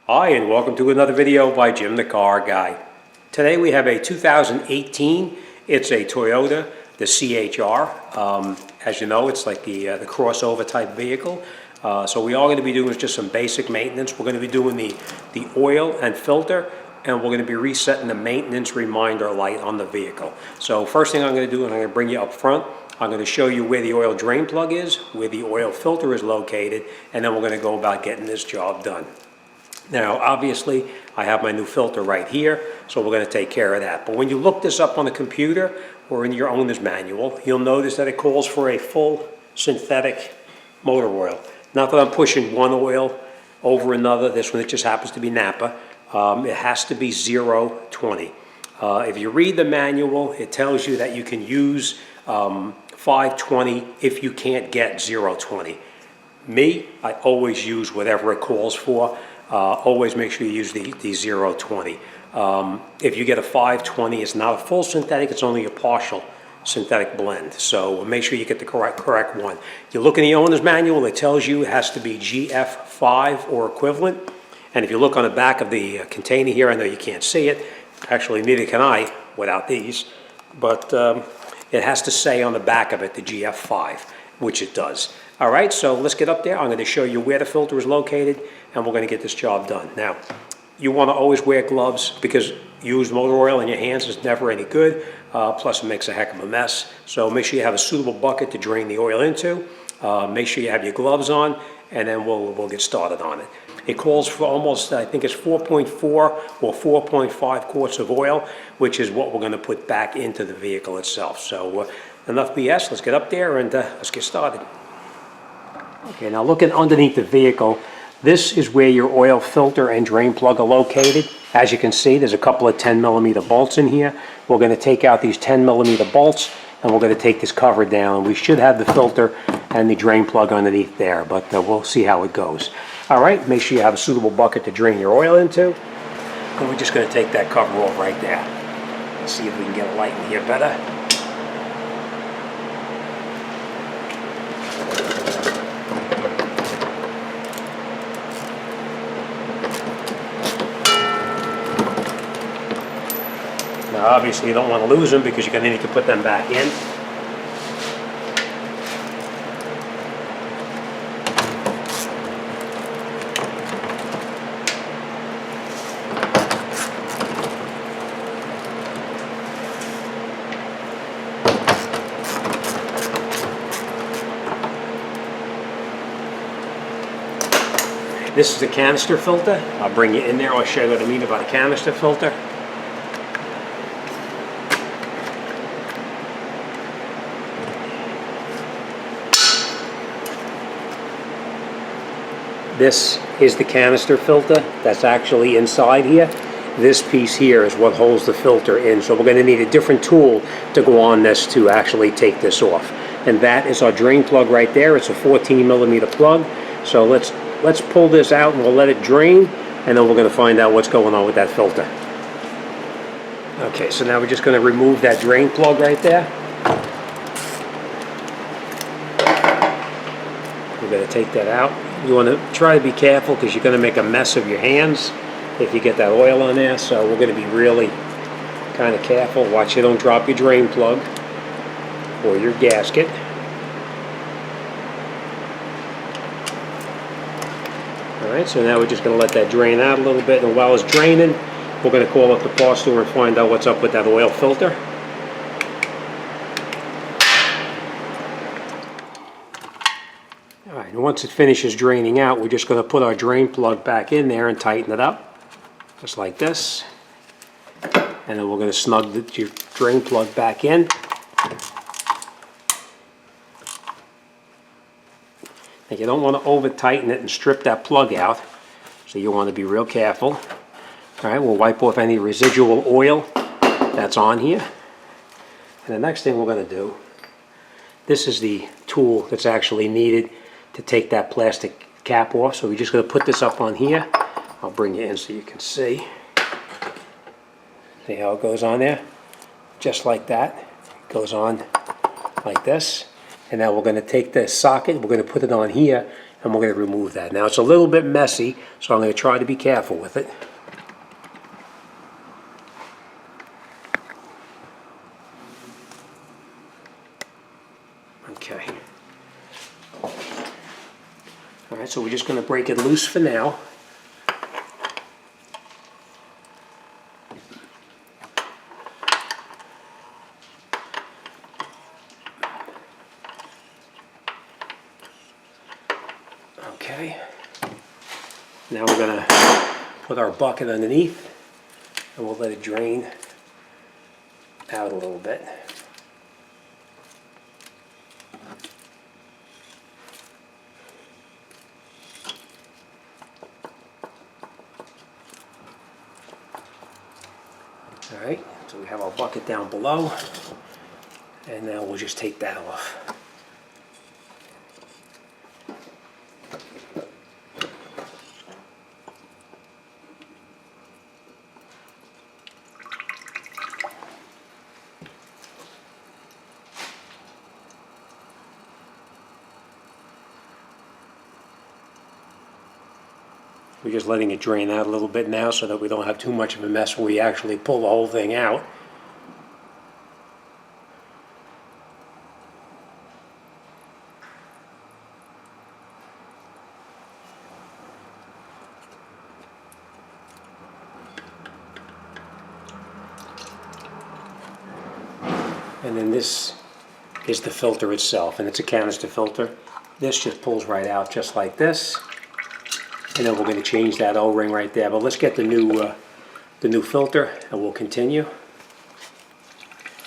Hi, and welcome to another video by Jim the Car Guy. Today we have a 2018. It's a Toyota, the CHR. As you know, it's like the crossover type vehicle. So we are going to be doing just some basic maintenance. We're going to be doing the oil and filter, and we're going to be resetting the maintenance reminder light on the vehicle. So first thing I'm going to do, and I'm going to bring you up front, I'm going to show you where the oil drain plug is, where the oil filter is located, and then we're going to go about getting this job done. Now, obviously, I have my new filter right here, so we're going to take care of that. But when you look this up on the computer or in your owner's manual, you'll notice that it calls for a full synthetic motor oil. Not that I'm pushing one oil over another. This one, it just happens to be Napa. It has to be 020. If you read the manual, it tells you that you can use 520 if you can't get 020. Me, I always use whatever it calls for. Always make sure you use the 020. If you get a 520, it's not a full synthetic, it's only a partial synthetic blend. So make sure you get the correct one. You look in the owner's manual, it tells you it has to be GF5 or equivalent. And if you look on the back of the container here, I know you can't see it. Actually, neither can I without these. But it has to say on the back of it, the GF5, which it does. All right, so let's get up there. I'm going to show you where the filter is located, and we're going to get this job done. Now, you want to always wear gloves because used motor oil in your hands is never any good. Plus, it makes a heck of a mess. So make sure you have a suitable bucket to drain the oil into. Make sure you have your gloves on, and then we'll get started on it. It calls for almost, I think it's 4.4 or 4.5 quarts of oil, which is what we're going to put back into the vehicle itself. So enough BS, let's get up there and let's get started. Okay, now looking underneath the vehicle, this is where your oil filter and drain plug are located. As you can see, there's a couple of 10mm bolts in here. We're going to take out these 10mm bolts, and we're going to take this cover down. We should have the filter and the drain plug underneath there, but we'll see how it goes. All right, make sure you have a suitable bucket to drain your oil into. And we're just going to take that cover off right there. Let's see if we can get a light in here better. Now, obviously, you don't want to lose them because you're going to need to put them back in. This is the canister filter. I'll bring you in there. I'll show you what I mean about a canister filter. This is the canister filter that's actually inside here. This piece here is what holds the filter in. So we're going to need a different tool to go on this to actually take this off. And that is our drain plug right there. It's a 14mm plug. So let's pull this out and we'll let it drain, and then we're going to find out what's going on with that filter. Okay, so now we're just going to remove that drain plug right there. We're going to take that out. You want to try to be careful because you're going to make a mess of your hands if you get that oil on there. So we're going to be really kind of careful. Watch you don't drop your drain plug or your gasket. Alright, so now we're just going to let that drain out a little bit, and while it's draining, we're going to call up the parts store and find out what's up with that oil filter. Alright, and once it finishes draining out, we're just going to put our drain plug back in there and tighten it up, just like this. And then we're going to snug your drain plug back in. And you don't want to over tighten it and strip that plug out, so you want to be real careful. All right, we'll wipe off any residual oil that's on here. And the next thing we're going to do, this is the tool that's actually needed to take that plastic cap off. So we're just going to put this up on here. I'll bring you in so you can see. See how it goes on there? Just like that. It goes on like this. And now we're going to take the socket, we're going to put it on here, and we're going to remove that. Now it's a little bit messy, so I'm going to try to be careful with it. Okay. All right, so we're just going to break it loose for now. Okay. Now we're going to put our bucket underneath and we'll let it drain out a little bit. All right, so we have our bucket down below, and now we'll just take that off. We're just letting it drain out a little bit now so that we don't have too much of a mess when we actually pull the whole thing out. And then this is the filter itself, and it's a canister filter. This just pulls right out just like this. And then we're going to change that O-ring right there. But let's get the new filter, and we'll continue.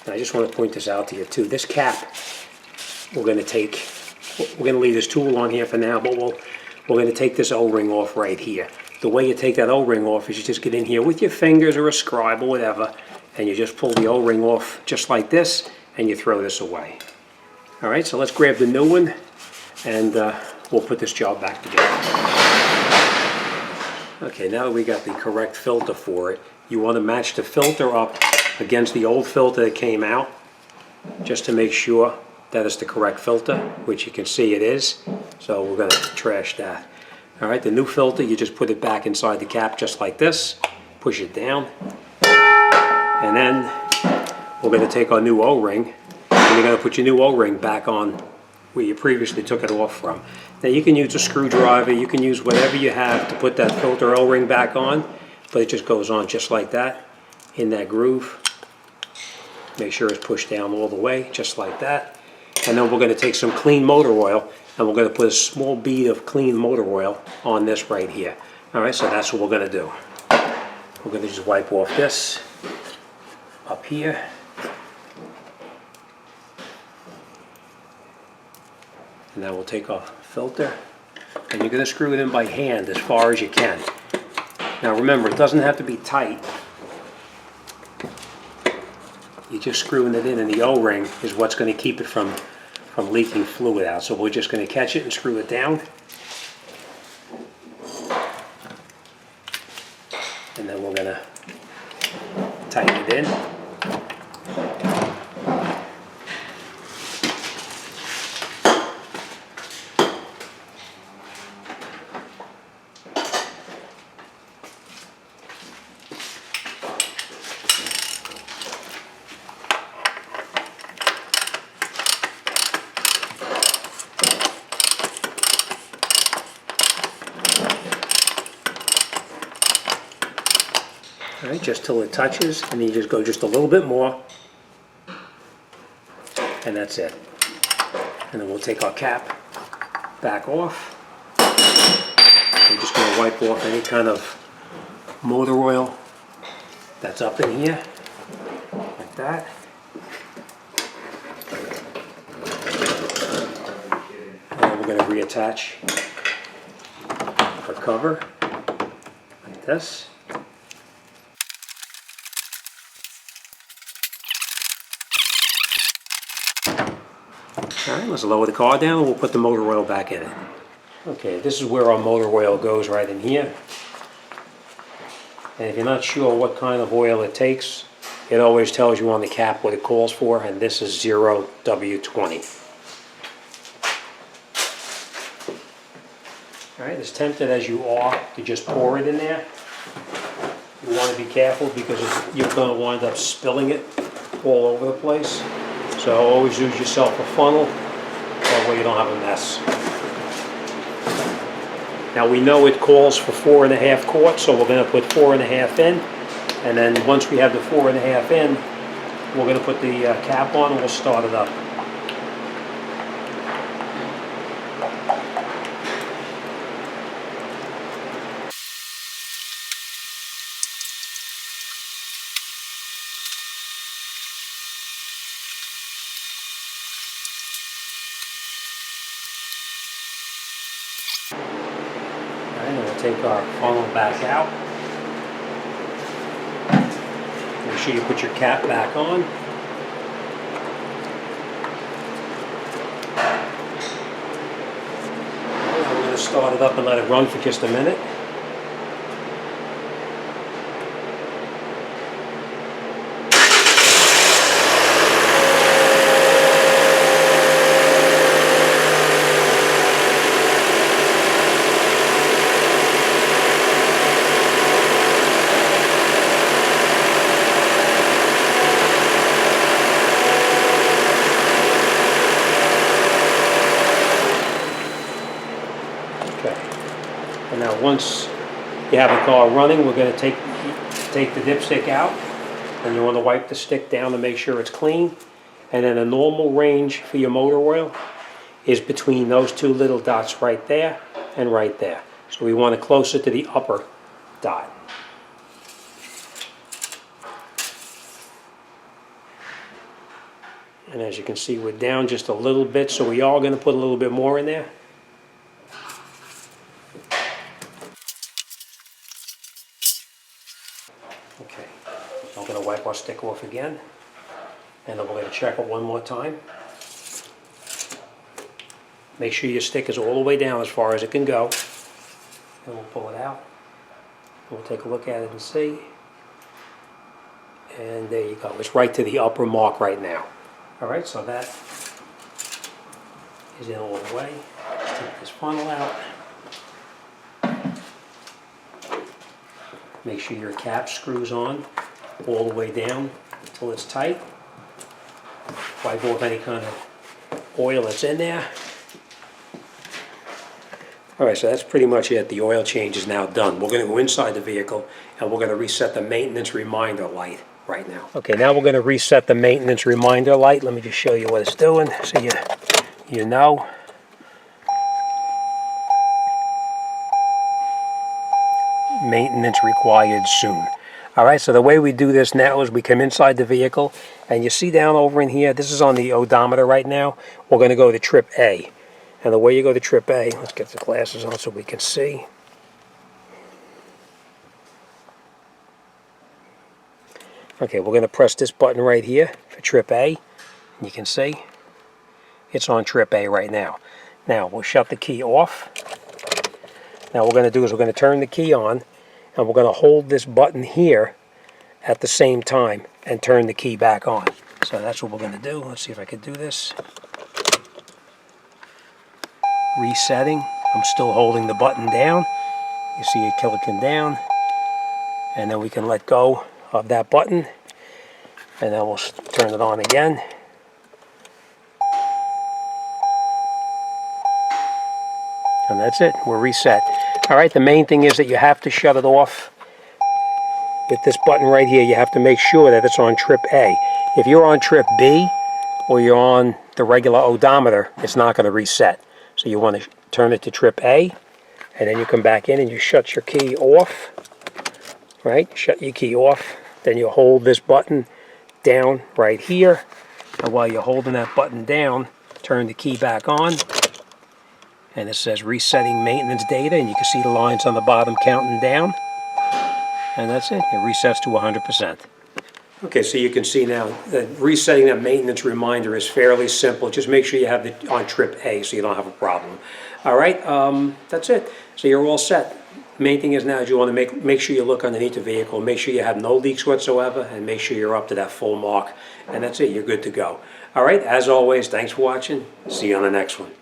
And I just want to point this out to you too. This cap, we're going to leave this tool on here for now, but we're going to take this O-ring off right here. The way you take that O-ring off is you just get in here with your fingers or a scribe or whatever, and you just pull the O-ring off just like this, and you throw this away. All right, so let's grab the new one, and we'll put this job back together. Okay, now that we got the correct filter for it, you want to match the filter up against the old filter that came out, just to make sure that it's the correct filter, which you can see it is. So we're going to trash that. All right, the new filter, you just put it back inside the cap just like this, push it down, and then we're going to take our new O-ring, and you're going to put your new O-ring back on where you previously took it off from. Now you can use a screwdriver, you can use whatever you have to put that filter O-ring back on, but it just goes on just like that, in that groove. Make sure it's pushed down all the way, just like that. And then we're going to take some clean motor oil, and we're going to put a small bead of clean motor oil on this right here. All right, so that's what we're going to do. We're going to just wipe off this up here. And now we'll take our filter, and you're going to screw it in by hand as far as you can. Now remember, it doesn't have to be tight. You're just screwing it in, and the O-ring is what's going to keep it from leaking fluid out. So we're just going to catch it and screw it down. And then we're going to tighten it in. All right, just till it touches, and then you just go just a little bit more, and that's it. And then we'll take our cap back off. We're just going to wipe off any kind of motor oil that's up in here, like that. And then we're going to reattach our cover, like this. All right, let's lower the car down and we'll put the motor oil back in it. Okay, this is where our motor oil goes, right in here. And if you're not sure what kind of oil it takes, it always tells you on the cap what it calls for, and this is 0W20. All right, as tempted as you are to just pour it in there, you want to be careful because you're going to wind up spilling it all over the place. So always use yourself a funnel, that way you don't have a mess. Now we know it calls for 4.5 quarts, so we're going to put 4.5 in, and then once we have the 4.5 in, we're going to put the cap on and we'll start it up. And we'll take our funnel back out. Make sure you put your cap back on. Now we're going to start it up and let it run for just a minute. And now once you have the car running, we're going to take the dipstick out, and you want to wipe the stick down to make sure it's clean. And then a normal range for your motor oil is between those two little dots right there and right there. So we want it closer to the upper dot. And as you can see, we're down just a little bit, so we are going to put a little bit more in there. Okay, I'm going to wipe our stick off again, and then we're going to check it one more time. Make sure your stick is all the way down as far as it can go. And we'll pull it out. We'll take a look at it and see. And there you go. It's right to the upper mark right now. Alright, so that is in all the way. Let's take this funnel out. Make sure your cap screws on all the way down until it's tight. Wipe off any kind of oil that's in there. Alright, so that's pretty much it. The oil change is now done. We're going to go inside the vehicle and we're going to reset the maintenance reminder light right now. Okay, now we're going to reset the maintenance reminder light. Let me just show you what it's doing so you know. Maintenance required soon. Alright, so the way we do this now is we come inside the vehicle, and you see down over in here, this is on the odometer right now. We're going to go to trip A. And the way you go to trip A, let's get the glasses on so we can see. Okay, we're going to press this button right here for trip A. And you can see it's on trip A right now. Now, we'll shut the key off. Now what we're going to do is we're going to turn the key on, and we're going to hold this button here at the same time and turn the key back on. So that's what we're going to do. Let's see if I can do this. Resetting. I'm still holding the button down. You see it clicking down. And then we can let go of that button. And then we'll turn it on again. And that's it. We're reset. Alright, the main thing is that you have to shut it off with this button right here. You have to make sure that it's on trip A. If you're on trip B or you're on the regular odometer, it's not going to reset. So you want to turn it to trip A, and then you come back in and you shut your key off. Right? Shut your key off. Then you hold this button down right here. And while you're holding that button down, turn the key back on. And it says resetting maintenance data, and you can see the lines on the bottom counting down. And that's it. It resets to 100%. Okay, so you can see now that resetting that maintenance reminder is fairly simple. Just make sure you have it on trip A so you don't have a problem. All right, that's it. So you're all set. Main thing is now is you want to make sure you look underneath the vehicle, make sure you have no leaks whatsoever, and make sure you're up to that full mark. And that's it. You're good to go. All right, as always, thanks for watching. See you on the next one.